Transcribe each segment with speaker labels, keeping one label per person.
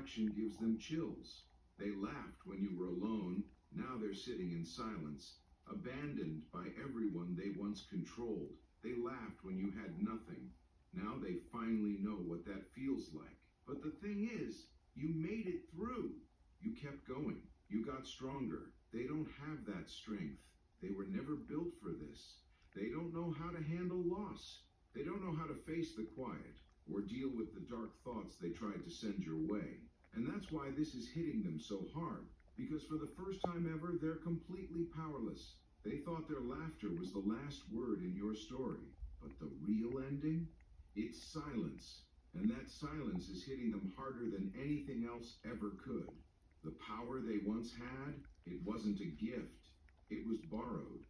Speaker 1: reflection gives them chills. They laughed when you were alone, now they're sitting in silence, abandoned by everyone they once controlled. They laughed when you had nothing. Now they finally know what that feels like. But the thing is, you made it through. You kept going. You got stronger. They don't have that strength. They were never built for this. They don't know how to handle loss. They don't know how to face the quiet or deal with the dark thoughts they tried to send your way. And that's why this is hitting them so hard. Because for the first time ever, they're completely powerless. They thought their laughter was the last word in your story. But the real ending? It's silence. And that silence is hitting them harder than anything else ever could. The power they once had, it wasn't a gift. It was borrowed.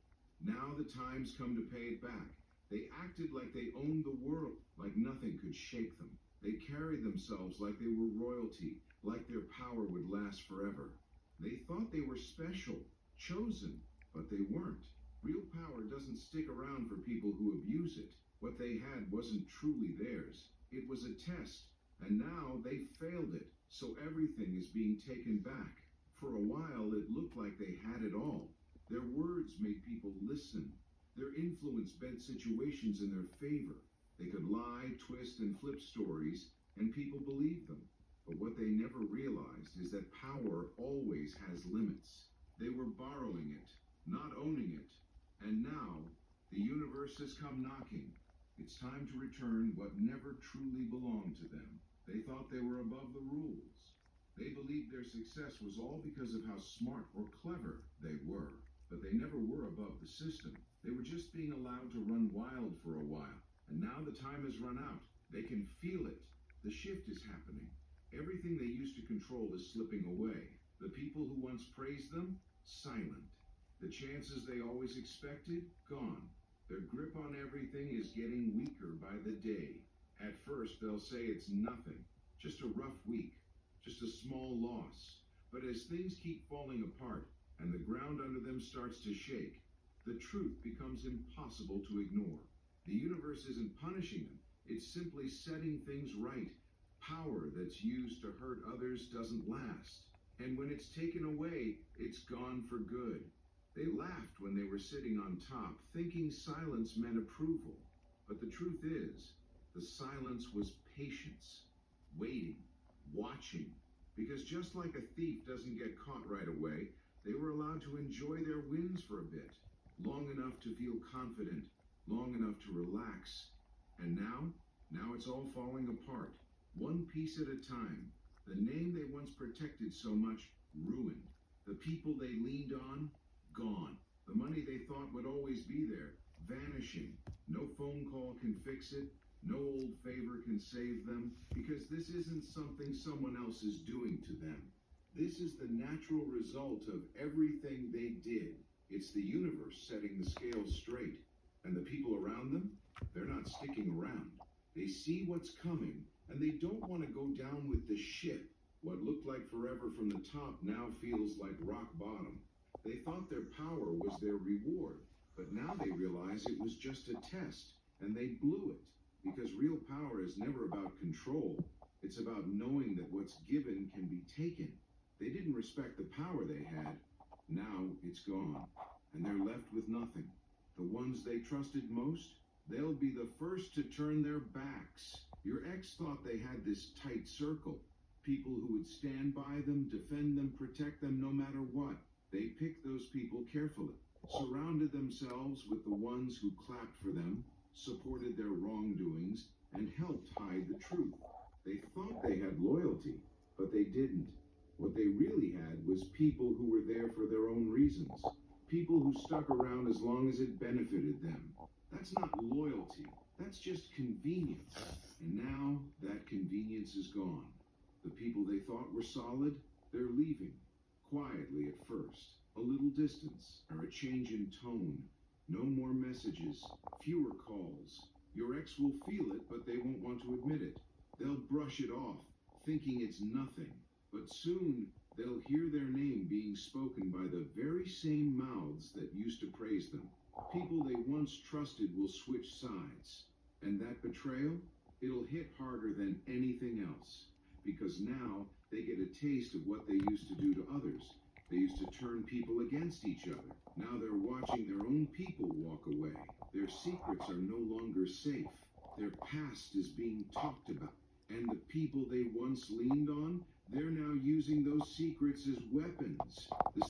Speaker 1: Now the time's come to pay it back. They acted like they owned the world, like nothing could shake them. They carried themselves like they were royalty, like their power would last forever. They thought they were special, chosen, but they weren't. Real power doesn't stick around for people who abuse it. What they had wasn't truly theirs. It was a test, and now they failed it, so everything is being taken back. For a while, it looked like they had it all. Their words made people listen. Their influence bent situations in their favor. They could lie, twist, and flip stories, and people believed them. But what they never realized is that power always has limits. They were borrowing it, not owning it. And now, the universe has come knocking. It's time to return what never truly belonged to them. They thought they were above the rules. They believed their success was all because of how smart or clever they were. But they never were above the system. They were just being allowed to run wild for a while. And now the time has run out. They can feel it. The shift is happening. Everything they used to control is slipping away. The people who once praised them, silent. The chances they always expected, gone. Their grip on everything is getting weaker by the day. At first, they'll say it's nothing, just a rough week, just a small loss. But as things keep falling apart and the ground under them starts to shake, the truth becomes impossible to ignore. The universe isn't punishing them, it's simply setting things right. Power that's used to hurt others doesn't last. And when it's taken away, it's gone for good. They laughed when they were sitting on top, thinking silence meant approval. But the truth is, the silence was patience, waiting, watching. Because just like a thief doesn't get caught right away, they were allowed to enjoy their wins for a bit, long enough to feel confident, long enough to relax. And now it's all falling apart, one piece at a time. The name they once protected so much, ruined. The people they leaned on, gone. The money they thought would always be there, vanishing. No phone call can fix it. No old favor can save them, because this isn't something someone else is doing to them. This is the natural result of everything they did. It's the universe setting the scales straight. And the people around them, they're not sticking around. They see what's coming, and they don't want to go down with the ship. What looked like forever from the top now feels like rock bottom. They thought their power was their reward, but now they realize it was just a test, and they blew it. Because real power is never about control. It's about knowing that what's given can be taken. They didn't respect the power they had. Now it's gone, and they're left with nothing. The ones they trusted most, they'll be the first to turn their backs. Your ex thought they had this tight circle. People who would stand by them, defend them, protect them no matter what. They picked those people carefully, surrounded themselves with the ones who clapped for them, supported their wrongdoings, and helped hide the truth. They thought they had loyalty, but they didn't. What they really had was people who were there for their own reasons. People who stuck around as long as it benefited them. That's not loyalty. That's just convenience. And now that convenience is gone. The people they thought were solid, they're leaving. Quietly at first. A little distance, or a change in tone. No more messages, fewer calls. Your ex will feel it, but they won't want to admit it. They'll brush it off, thinking it's nothing. But soon, they'll hear their name being spoken by the very same mouths that used to praise them. People they once trusted will switch sides. And that betrayal, it'll hit harder than anything else. Because now, They get a taste of what they used to do to others. They used to turn people against each other. Now they're watching their own people walk away. Their secrets are no longer safe. Their past is being talked about. And the people they once leaned on, they're now using those secrets as weapons. The